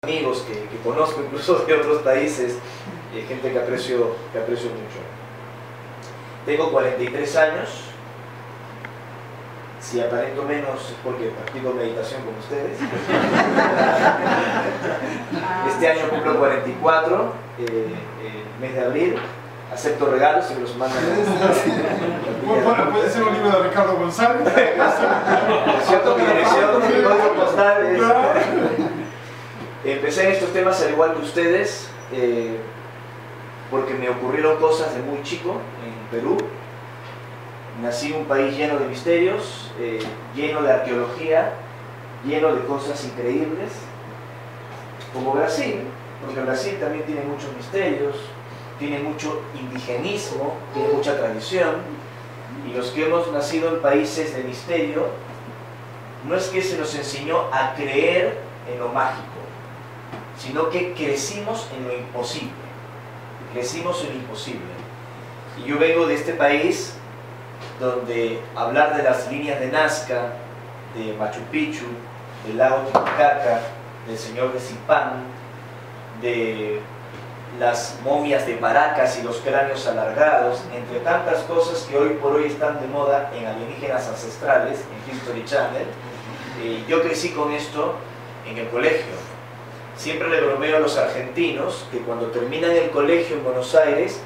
amigos que conozco incluso de otros países, gente que aprecio mucho. Tengo 43 años, si aparento menos es porque practico meditación con ustedes. Este año cumplo 44, el mes de abril. Acepto regalos y me los mandan. Bueno, puede ser un libro de Ricardo González. Cierto, mi dirección, mi código postal es... Empecé en estos temas al igual que ustedes, porque me ocurrieron cosas de muy chico en Perú. Nací en un país lleno de misterios, lleno de arqueología, lleno de cosas increíbles, como Brasil, porque Brasil también tiene muchos misterios, tiene mucho indigenismo, tiene mucha tradición, y los que hemos nacido en países de misterio, no es que se nos enseñó a creer en lo mágico, sino que crecimos en lo imposible, crecimos en lo imposible. Y yo vengo de este país donde hablar de las líneas de Nazca, de Machu Picchu, del lago Titicaca, del Señor de Zipán, de las momias de Paracas y los cráneos alargados, entre tantas cosas que hoy por hoy están de moda en Alienígenas Ancestrales, en History Channel. Yo crecí con esto en el colegio. Siempre le bromeo a los argentinos que cuando terminan el colegio en Buenos Aires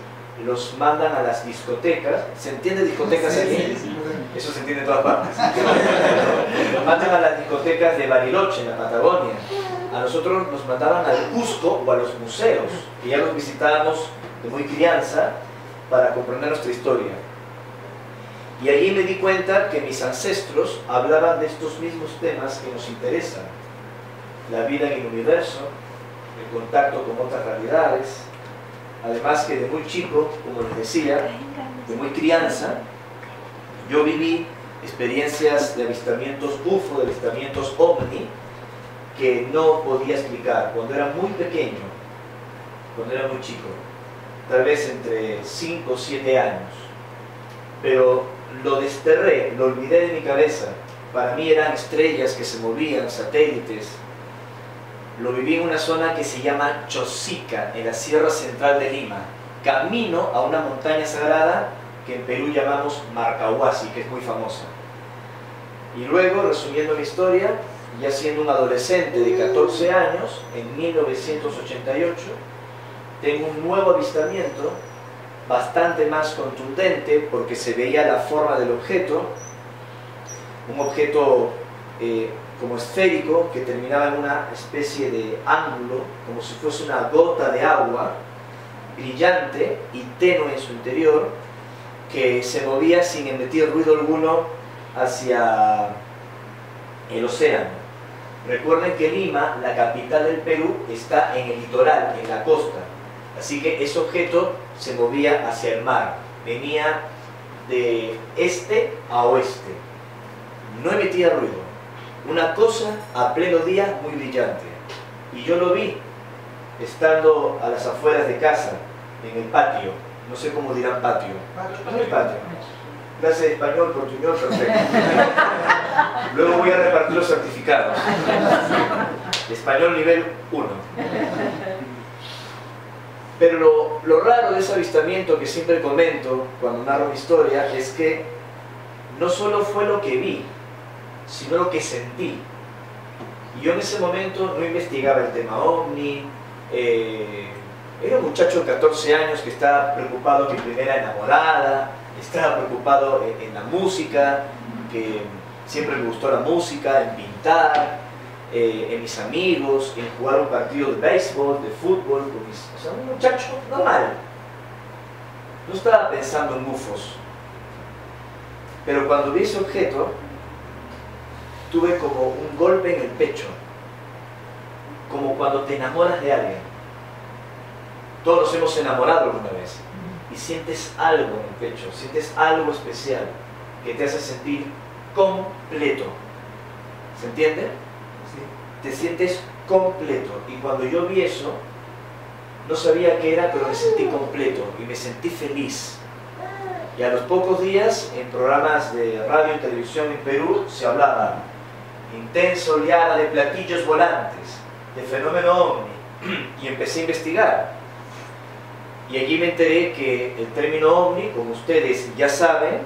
los mandan a las discotecas. ¿Se entiende discotecas aquí? Eso se entiende en todas partes. Los mandan a las discotecas de Bariloche, en la Patagonia. A nosotros nos mandaban al Cusco o a los museos, que ya los visitábamos de muy crianza para comprender nuestra historia. Y allí me di cuenta que mis ancestros hablaban de estos mismos temas que nos interesan: la vida en el universo, el contacto con otras realidades. Además que de muy chico, como les decía, de muy crianza, yo viví experiencias de avistamientos UFO, de avistamientos OVNI, que no podía explicar cuando era muy pequeño, cuando era muy chico, tal vez entre 5 o 7 años. Pero lo desterré, lo olvidé de mi cabeza. Para mí eran estrellas que se movían, satélites. Lo viví en una zona que se llama Chosica, en la Sierra Central de Lima, camino a una montaña sagrada que en Perú llamamos Marcahuasi, que es muy famosa. Y luego, resumiendo mi historia, ya siendo un adolescente de 14 años, en 1988, tengo un nuevo avistamiento, bastante más contundente, porque se veía la forma del objeto, un objeto como esférico, que terminaba en una especie de ángulo, como si fuese una gota de agua, brillante y tenue en su interior, que se movía sin emitir ruido alguno hacia el océano. Recuerden que Lima, la capital del Perú, está en el litoral, en la costa, así que ese objeto se movía hacia el mar, venía de este a oeste, no emitía ruido. Una cosa a pleno día muy brillante. Y yo lo vi estando a las afueras de casa, en el patio. No sé cómo dirán patio. En el patio. Clase de español, portuñol, perfecto. Luego voy a repartir los certificados. Español nivel 1. Pero lo raro de ese avistamiento que siempre comento cuando narro mi historia es que no solo fue lo que vi, sino lo que sentí. Y yo en ese momento no investigaba el tema OVNI, era un muchacho de 14 años que estaba preocupado en mi primera enamorada, estaba preocupado en la música, que siempre me gustó la música, en pintar, en mis amigos, en jugar un partido de béisbol, de fútbol, o sea, un muchacho normal. No estaba pensando en UFOs. Pero cuando vi ese objeto, tuve como un golpe en el pecho, como cuando te enamoras de alguien. Todos nos hemos enamorado alguna vez y sientes algo en el pecho, sientes algo especial que te hace sentir completo. ¿Se entiende? ¿Sí? Te sientes completo. Y cuando yo vi eso, no sabía qué era, pero me sentí completo y me sentí feliz. Y a los pocos días, en programas de radio y televisión en Perú, se hablaba: intensa oleada de platillos volantes, de fenómeno ovni y empecé a investigar. Y allí me enteré que el término ovni, como ustedes ya saben,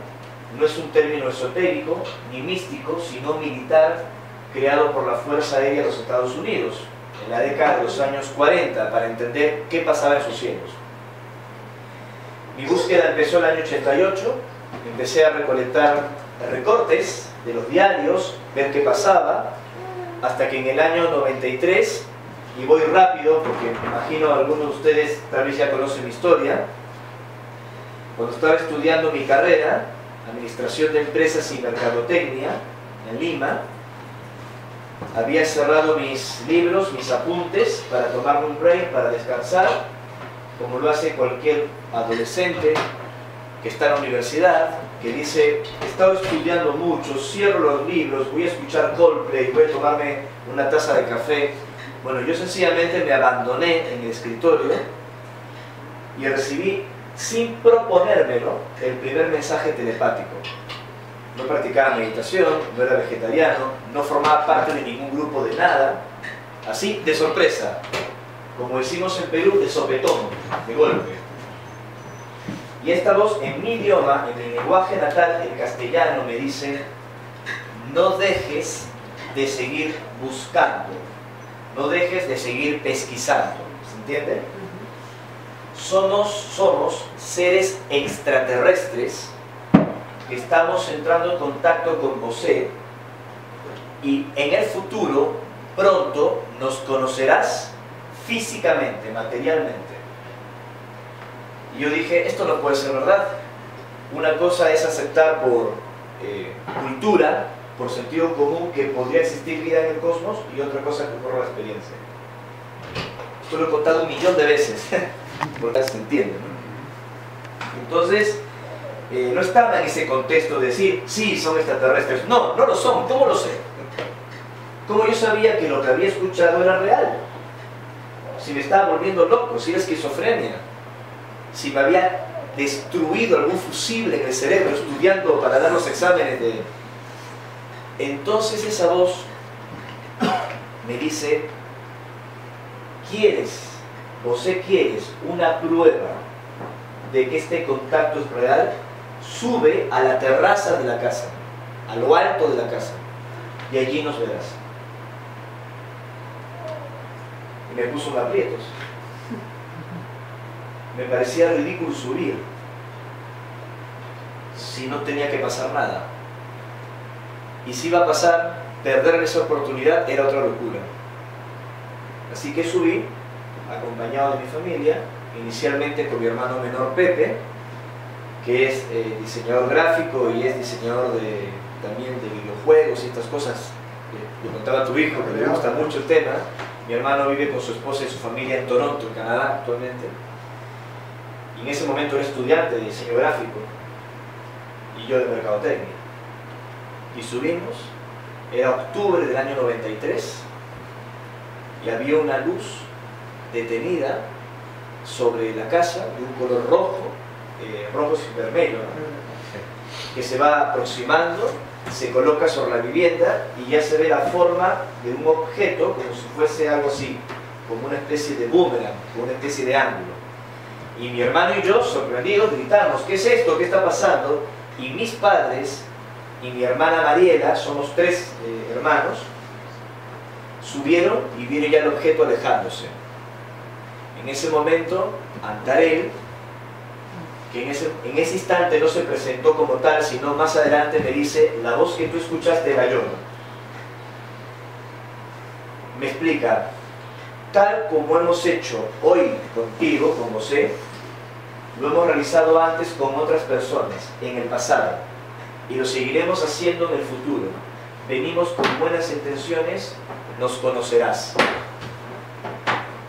no es un término esotérico ni místico, sino militar, creado por la Fuerza Aérea de los Estados Unidos en la década de los años 40 para entender qué pasaba en sus cielos. Mi búsqueda empezó el año 88, empecé a recolectar recortes de los diarios, ver qué pasaba, hasta que en el año 93, y voy rápido porque me imagino algunos de ustedes tal vez ya conocen mi historia, cuando estaba estudiando mi carrera, Administración de Empresas y Mercadotecnia, en Lima, había cerrado mis libros, mis apuntes, para tomarme un break, para descansar, como lo hace cualquier adolescente que está en la universidad, que dice, he estado estudiando mucho, cierro los libros, voy a escuchar Coldplay, voy a tomarme una taza de café. Bueno, yo sencillamente me abandoné en el escritorio y recibí, sin proponérmelo, el primer mensaje telepático. No practicaba meditación, no era vegetariano, no formaba parte de ningún grupo de nada, así de sorpresa, como decimos en Perú, de sopetón, de golpe. Y esta voz en mi idioma, en mi lenguaje natal, el castellano, me dice, no dejes de seguir buscando, no dejes de seguir pesquisando, ¿se entiende? Somos seres extraterrestres que estamos entrando en contacto con José y en el futuro, pronto, nos conocerás físicamente, materialmente. Y yo dije, esto no puede ser verdad. Una cosa es aceptar por cultura, por sentido común, que podría existir vida en el cosmos, y otra cosa que por la experiencia. Esto lo he contado 1.000.000 de veces, porque se entiende, ¿no? Entonces, no estaba en ese contexto de decir, sí, son extraterrestres. No, no lo son. ¿Cómo lo sé? ¿Cómo yo sabía que lo que había escuchado era real? Si me estaba volviendo loco, si era esquizofrenia, si me había destruido algún fusible en el cerebro estudiando para dar los exámenes de... Entonces esa voz me dice, José, ¿quieres una prueba de que este contacto es real? Sube a la terraza de la casa, a lo alto de la casa, y allí nos verás. Y me puso en aprietos. Me parecía ridículo subir si no tenía que pasar nada. Y si iba a pasar, perder esa oportunidad era otra locura. Así que subí, acompañado de mi familia, inicialmente con mi hermano menor Pepe, que es diseñador gráfico y es diseñador también de videojuegos y estas cosas. Le contaba a tu hijo que le gusta mucho el tema. Mi hermano vive con su esposa y su familia en Toronto, en Canadá, actualmente. Y en ese momento era estudiante de diseño gráfico y yo de mercadotecnia. Y subimos, era octubre del año 93 y había una luz detenida sobre la casa de un color rojo, rojo sin vermelho, ¿no? Que se va aproximando, se coloca sobre la vivienda y ya se ve la forma de un objeto como si fuese algo así, como una especie de boomerang, como una especie de ángulo. Y mi hermano y yo, sorprendidos, gritamos, ¿qué es esto? ¿Qué está pasando? Y mis padres y mi hermana Mariela, somos 3 hermanos, subieron y vieron ya el objeto alejándose. En ese momento, Antarel, que en ese instante no se presentó como tal, sino más adelante me dice, la voz que tú escuchaste era yo. Me explica, tal como hemos hecho hoy contigo, con José, lo hemos realizado antes con otras personas, en el pasado, y lo seguiremos haciendo en el futuro. Venimos con buenas intenciones, nos conocerás.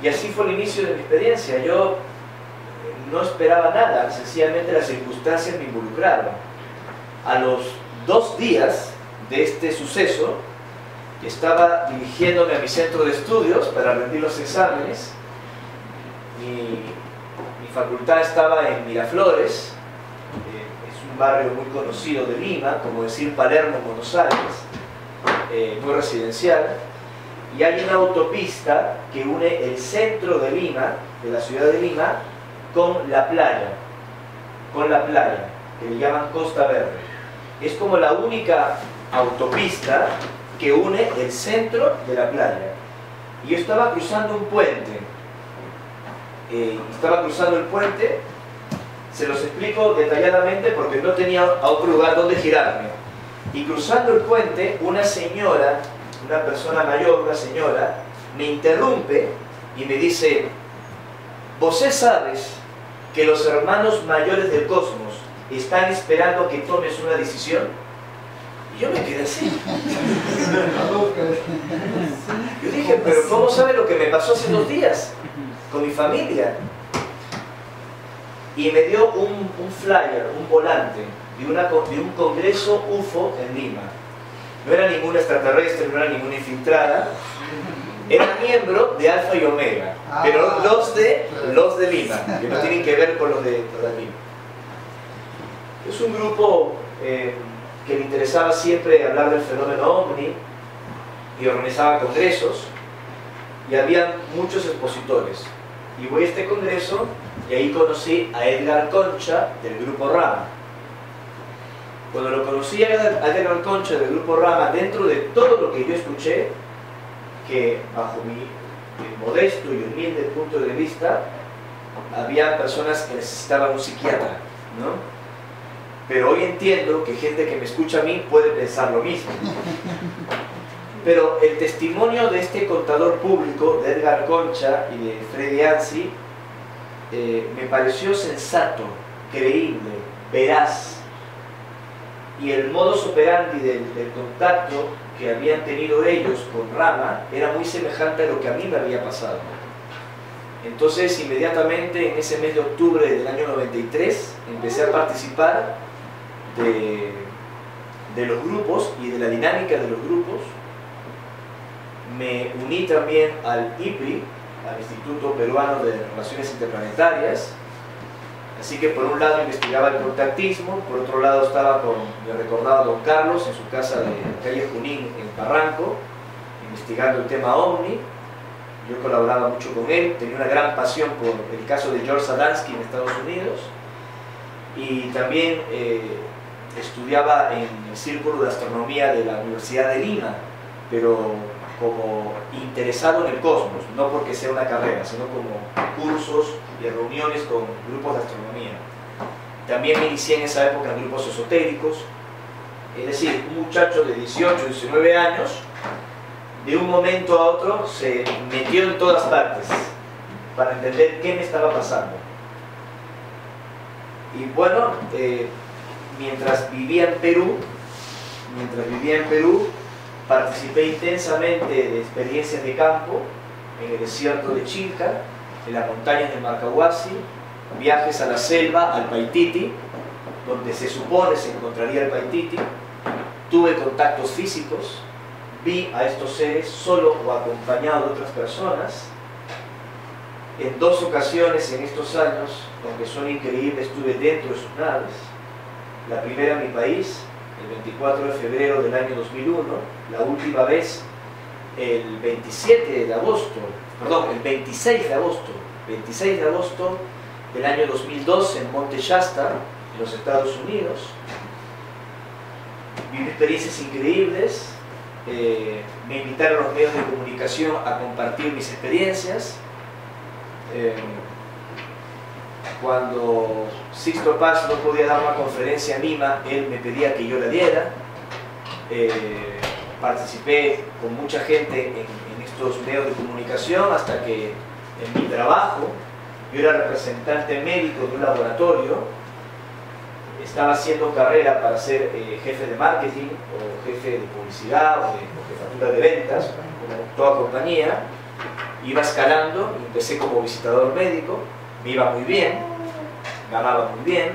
Y así fue el inicio de mi experiencia. Yo no esperaba nada, sencillamente las circunstancias me involucraron. A los 2 días de este suceso, estaba dirigiéndome a mi centro de estudios para rendir los exámenes. Mi facultad estaba en Miraflores, es un barrio muy conocido de Lima, como decir Palermo, Buenos Aires, muy residencial. y hay una autopista que une el centro de Lima, de la ciudad de Lima, con la playa, que le llaman Costa Verde. Es como la única autopista que une el centro de la playa. Y yo estaba cruzando un puente, se los explico detalladamente porque no tenía a otro lugar donde girarme. Y cruzando el puente, una señora, una persona mayor, una señora, me interrumpe y me dice: ¿vos sabes que los hermanos mayores del cosmos están esperando que tomes una decisión? Y yo me quedé así. Yo dije, pero ¿cómo sabe lo que me pasó hace 2 días con mi familia? Y me dio un flyer, un volante de un congreso UFO en Lima. No era ninguna extraterrestre, no era ninguna infiltrada, era miembro de Alfa y Omega, pero los de Lima, que no tienen que ver con los de Lima. Es un grupo que le interesaba siempre hablar del fenómeno OVNI y organizaba congresos, y había muchos expositores. Y voy a este congreso y ahí conocí a Edgar Concha del Grupo Rama. Cuando lo conocí a Edgar Concha del Grupo Rama, dentro de todo lo que yo escuché, que bajo mi modesto y humilde punto de vista, había personas que necesitaban un psiquiatra, ¿no? Pero hoy entiendo que gente que me escucha a mí puede pensar lo mismo. Pero el testimonio de este contador público, de Edgar Concha y de Freddy Anzi, me pareció sensato, creíble, veraz. Y el modus operandi del contacto que habían tenido ellos con Rama era muy semejante a lo que a mí me había pasado. Entonces, inmediatamente, en ese mes de octubre del año 93, empecé a participar de los grupos y de la dinámica de los grupos. Me uní también al IPRI, al Instituto Peruano de Relaciones Interplanetarias. Así que por un lado investigaba el contactismo, por otro lado estaba con mi recordado don Carlos en su casa de calle Junín en Barranco, investigando el tema OVNI. Yo colaboraba mucho con él, tenía una gran pasión por el caso de George Adamski en Estados Unidos, y también estudiaba en el Círculo de Astronomía de la Universidad de Lima, pero como interesado en el cosmos, no porque sea una carrera, sino como cursos y reuniones con grupos de astronomía. También me inicié en esa época en grupos esotéricos, es decir, un muchacho de 18, 19 años, de un momento a otro se metió en todas partes para entender qué me estaba pasando. Y bueno, mientras vivía en Perú, participé intensamente de experiencias de campo en el desierto de Chilca, en las montañas de Marcahuasi, viajes a la selva, al Paititi, donde se supone se encontraría el Paititi. Tuve contactos físicos, vi a estos seres solo o acompañado de otras personas. En 2 ocasiones en estos años, aunque son increíbles, estuve dentro de sus naves. La primera en mi país, el 24 de febrero del año 2001, la última vez el 26 de agosto del año 2002 en Monte Shasta, en los Estados Unidos. Viví experiencias increíbles, me invitaron los medios de comunicación a compartir mis experiencias. Cuando Sixto Paz no podía dar una conferencia en Lima, él me pedía que yo la diera. Participé con mucha gente en estos medios de comunicación hasta que en mi trabajo, yo era representante médico de un laboratorio, estaba haciendo carrera para ser jefe de marketing o jefe de publicidad o jefatura de ventas, como toda compañía. Iba escalando, empecé como visitador médico, me iba muy bien, ganaba muy bien,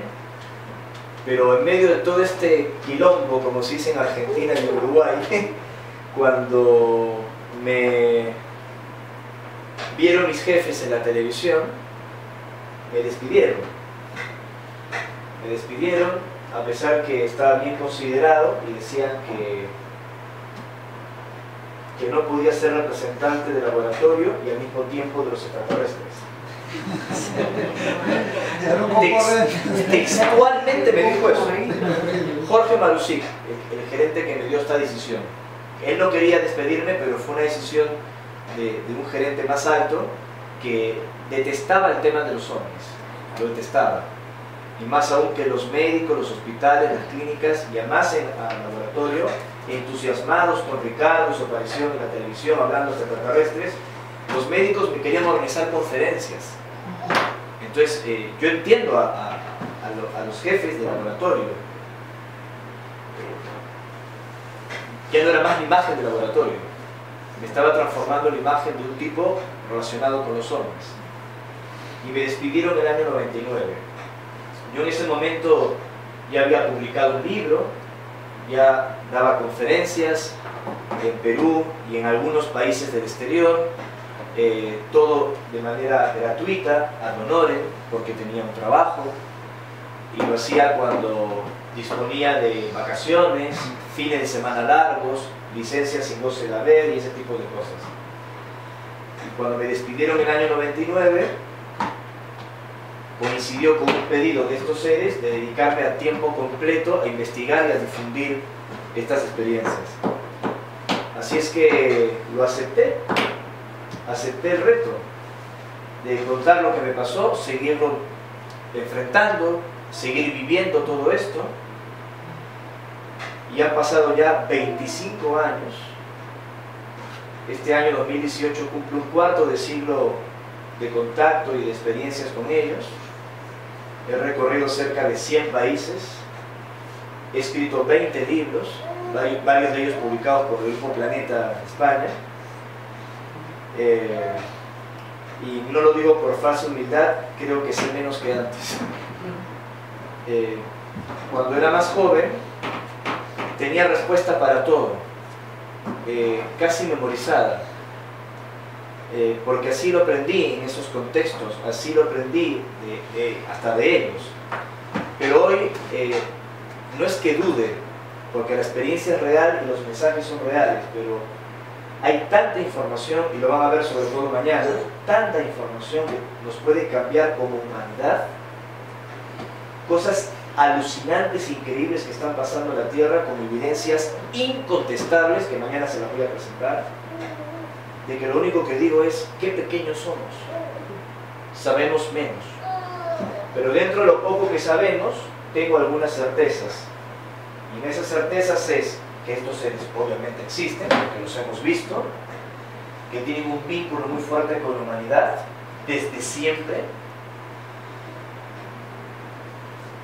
pero en medio de todo este quilombo, como se dice en Argentina y Uruguay, cuando me vieron mis jefes en la televisión, me despidieron. Me despidieron a pesar que estaba bien considerado y decían que no podía ser representante del laboratorio y al mismo tiempo de los extraterrestres. Textualmente me dijo eso. Jorge Malusic, el gerente que me dio esta decisión. Él no quería despedirme, pero fue una decisión de un gerente más alto que detestaba el tema de los ovnis. Lo detestaba. Y más aún que los médicos, los hospitales, las clínicas llamasen al laboratorio entusiasmados con Ricardo, su aparición en la televisión hablando de extraterrestres. Los médicos me querían organizar conferencias. Entonces, yo entiendo a los jefes del laboratorio. Ya no era más la imagen del laboratorio. Me estaba transformando en la imagen de un tipo relacionado con los ovnis. Y me despidieron en el año 99. Yo en ese momento ya había publicado un libro, ya daba conferencias en Perú y en algunos países del exterior, todo de manera gratuita, ad honorem, porque tenía un trabajo, y lo hacía cuando disponía de vacaciones, fines de semana largos, licencias sin goce de haber y ese tipo de cosas. Y cuando me despidieron en el año 99, coincidió con un pedido de estos seres de dedicarme a tiempo completo a investigar y a difundir estas experiencias. Así es que lo acepté el reto de contar lo que me pasó, seguirlo enfrentando, seguir viviendo todo esto. Y han pasado ya 25 años. Este año 2018 cumple un cuarto de siglo de contacto y de experiencias con ellos. He recorrido cerca de 100 países, he escrito 20 libros, varios de ellos publicados por el Grupo Planeta España. Y no lo digo por falsa humildad, creo que sé menos que antes. Cuando era más joven, tenía respuesta para todo, casi memorizada. Porque así lo aprendí en esos contextos, así lo aprendí hasta de ellos. Pero hoy no es que dude, porque la experiencia es real y los mensajes son reales, pero hay tanta información, y lo van a ver sobre todo mañana, tanta información que nos puede cambiar como humanidad, cosas alucinantes e increíbles que están pasando en la Tierra con evidencias incontestables que mañana se las voy a presentar. De que lo único que digo es qué pequeños somos, sabemos menos, pero dentro de lo poco que sabemos tengo algunas certezas, y en esas certezas es que estos seres obviamente existen, porque los hemos visto, que tienen un vínculo muy fuerte con la humanidad desde siempre,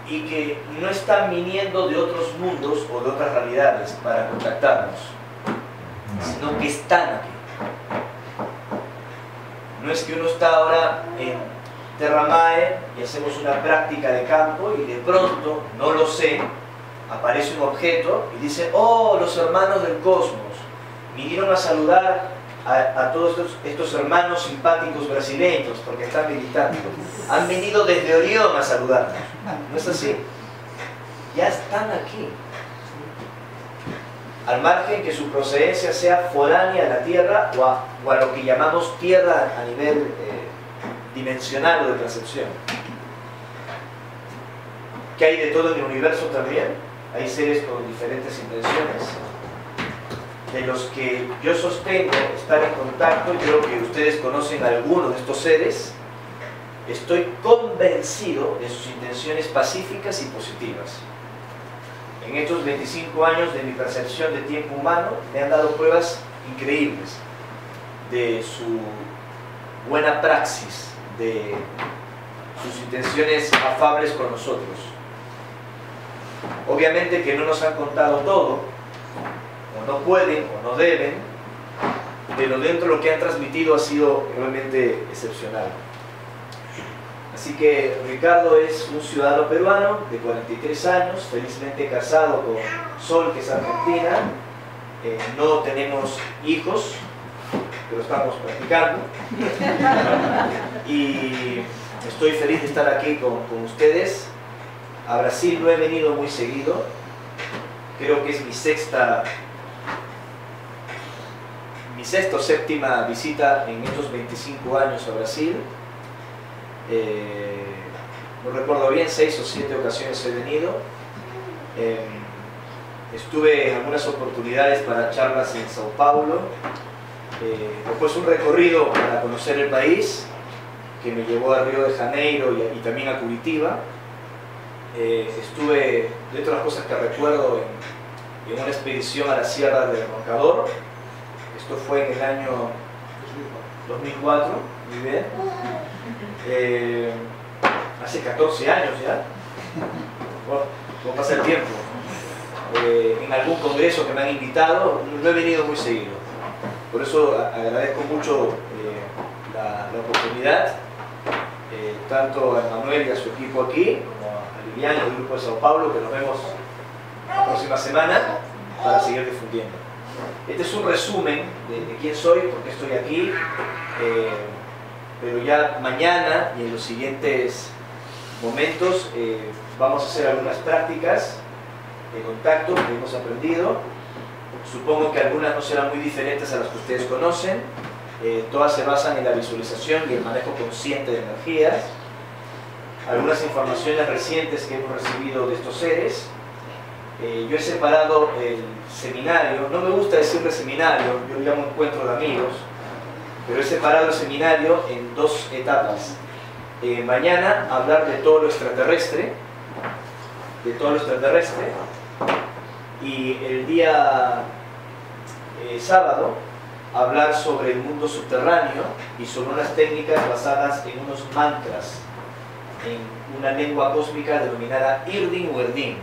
y que no están viniendo de otros mundos o de otras realidades para contactarnos, sino que están aquí. No es que uno está ahora en Terra Mae y hacemos una práctica de campo y de pronto, no lo sé, aparece un objeto y dice: oh, los hermanos del cosmos vinieron a saludar a todos estos hermanos simpáticos brasileños porque están meditando. Han venido desde Orión a saludarnos. No es así. Ya están aquí. Al margen que su procedencia sea foránea a la Tierra o a lo que llamamos Tierra a nivel dimensional o de percepción. Que hay de todo en el universo también. Hay seres con diferentes intenciones, de los que yo sostengo estar en contacto. Yo creo que ustedes conocen a algunos de estos seres. Estoy convencido de sus intenciones pacíficas y positivas. En estos 25 años de mi percepción de tiempo humano me han dado pruebas increíbles de su buena praxis, de sus intenciones afables con nosotros. Obviamente que no nos han contado todo, o no pueden, o no deben, pero dentro de lo que han transmitido ha sido realmente excepcional. Así que Ricardo es un ciudadano peruano de 43 años, felizmente casado con Sol, que es argentina. No tenemos hijos, pero estamos practicando. Y estoy feliz de estar aquí con ustedes. A Brasil no he venido muy seguido. Creo que es mi sexta mi sexta o séptima visita en estos 25 años a Brasil. No recuerdo bien, 6 o 7 ocasiones he venido. Estuve en algunas oportunidades para charlas en Sao Paulo. Después un recorrido para conocer el país que me llevó a Río de Janeiro y también a Curitiba. Estuve, de otras cosas que recuerdo, en una expedición a la Sierra del Roncador. Esto fue en el año 2004, muy bien. Hace 14 años ya. Bueno, ¿cómo pasa el tiempo? En algún congreso que me han invitado, no he venido muy seguido. Por eso agradezco mucho la oportunidad, tanto a Manuel y a su equipo aquí, como a Liliana y al grupo de Sao Paulo, que nos vemos la próxima semana para seguir difundiendo. Este es un resumen de quién soy, por qué estoy aquí, pero ya mañana y en los siguientes momentos vamos a hacer algunas prácticas de contacto que hemos aprendido. Supongo que algunas no serán muy diferentes a las que ustedes conocen. Todas se basan en la visualización y el manejo consciente de energías. Algunas informaciones recientes que hemos recibido de estos seres. Yo he separado el seminario, no me gusta decirle seminario, yo lo llamo encuentro de amigos, pero he separado el seminario en 2 etapas. Mañana hablar de todo lo extraterrestre, y el día sábado hablar sobre el mundo subterráneo y sobre unas técnicas basadas en unos mantras, en una lengua cósmica denominada Irdin o Erdin.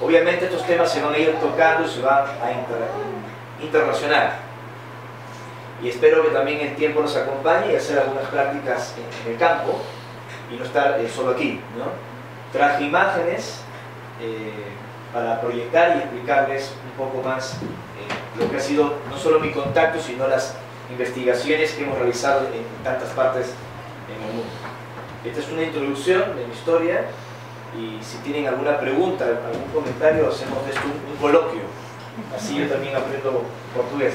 Obviamente estos temas se van a ir tocando y se van a interrelacionar. Y espero que también el tiempo nos acompañe y hacer algunas prácticas en el campo y no estar solo aquí, ¿no? Traje imágenes para proyectar y explicarles un poco más lo que ha sido no solo mi contacto, sino las investigaciones que hemos realizado en tantas partes en el mundo. Esta es una introducción de mi historia y si tienen alguna pregunta, algún comentario, hacemos de esto un coloquio. Así yo también aprendo portugués.